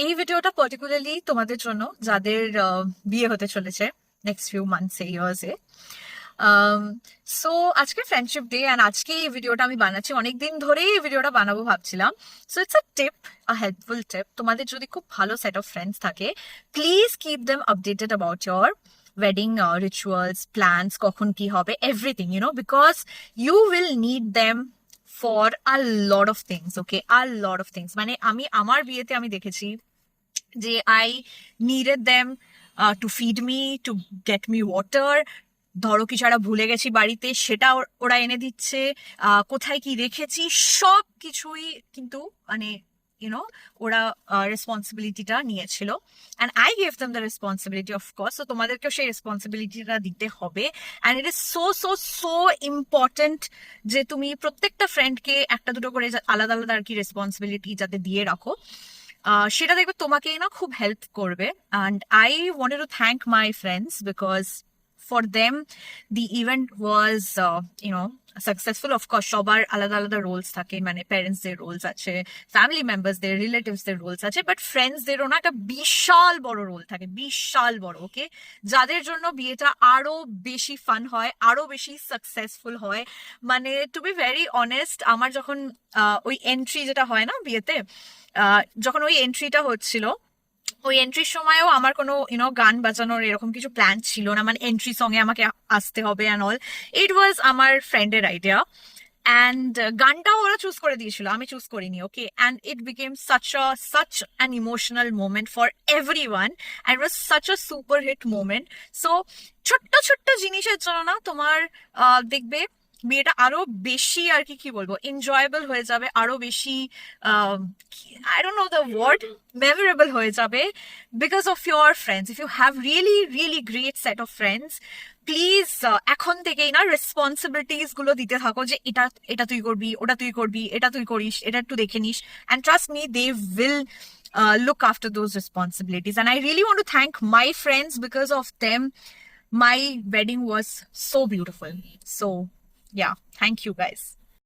এই ভিডিওটা পার্টিকুলারলি তোমাদের জন্য যাদের বিয়ে হতে চলেছে নেক্সট ফিউ মান্থসে ইয়ার্সে। সো আজকে ফ্রেন্ডশিপ ডে অ্যান্ড আজকে এই ভিডিওটা আমি বানাচ্ছি, অনেকদিন ধরেই এই ভিডিওটা বানাবো ভাবছিলাম। So it's a tip, a helpful tip. তোমাদের যদি খুব ভালো সেট অফ ফ্রেন্ডস থাকে, please keep them updated about your wedding rituals, plans, কখন কি হবে, everything, because you will need them for a lot of things, okay? A lot of things. মানে আমি আমার বিয়েতে আমি দেখেছি যে I needed them to feed me, to get me water. ধরো কিছু একটা ভুলে গেছি বাড়িতে, সেটা ওরা এনে দিচ্ছে। কোথায় কি রেখেছি সব কিছুই কিন্তু মানে ওরা রেসপন্সিবিলিটিটা নিয়েছিল, and I gave them the responsibility of course. তো তোমাদেরকেও সেই রেসপন্সিবিলিটিটা দিতে হবে, and it is so so so important যে তুমি প্রত্যেকটা ফ্রেন্ডকে একটা দুটো করে আলাদা আলাদা আর কি রেসপন্সিবিলিটি যাতে দিয়ে রাখো। সেটা দেখবে তোমাকেই না খুব হেল্প করবে। And I wanted to thank my friends because for them the event was successful. Of course সবার আলাদা আলাদা রোলস থাকে, মানে প্যারেন্টস দের রোলস আছে, ফ্যামিলি মেম্বার্স দের, রিলেটিভস দের রোলস আছে, বাট ফ্রেন্ডস দেরও না একটা বিশাল বড় রোল থাকে, বিশাল বড়, ওকে? যাদের জন্য বিয়েটা আরো বেশি ফান হয়, আরো বেশি সাকসেসফুল হয়। মানে টু বি ভেরি অনেস্ট, আমার যখন ওই এন্ট্রি যেটা হয় না বিয়েতে, যখন ওই এন্ট্রিটা হচ্ছিল, ওই এন্ট্রির সময়ও আমার কোনো গান বাজানোর এরকম কিছু প্ল্যান ছিল না, মানে এন্ট্রি সঙ্গে আমাকে আসতে হবে অ্যান্ড অল। ইট ওয়াজ আমার ফ্রেন্ডের আইডিয়া, অ্যান্ড গানটাও ওরা চুজ করে দিয়েছিল, আমি চুজ করিনি, okay? And it became such an emotional moment for everyone, and it was such a super hit moment. So ছোট্ট ছোট্ট জিনিসের জন্য না তোমার দেখবে বিয়েটা আরো বেশি আর কি বলবো এনজয়েবল হয়ে যাবে, আরো বেশি I don't know the word, memorable হয়ে যাবে because of your friends. If you have really really great set of friends, please এখন থেকেই না রেসপন্সিবিলিটিস গুলো দিতে থাকো যে এটা এটা তুই করবি, ওটা তুই করবি, এটা তুই করিস, এটা একটু দেখে নিস, and trust me they will look after those responsibilities. And I really want to thank my friends, because of them my wedding was so beautiful. So yeah, thank you guys.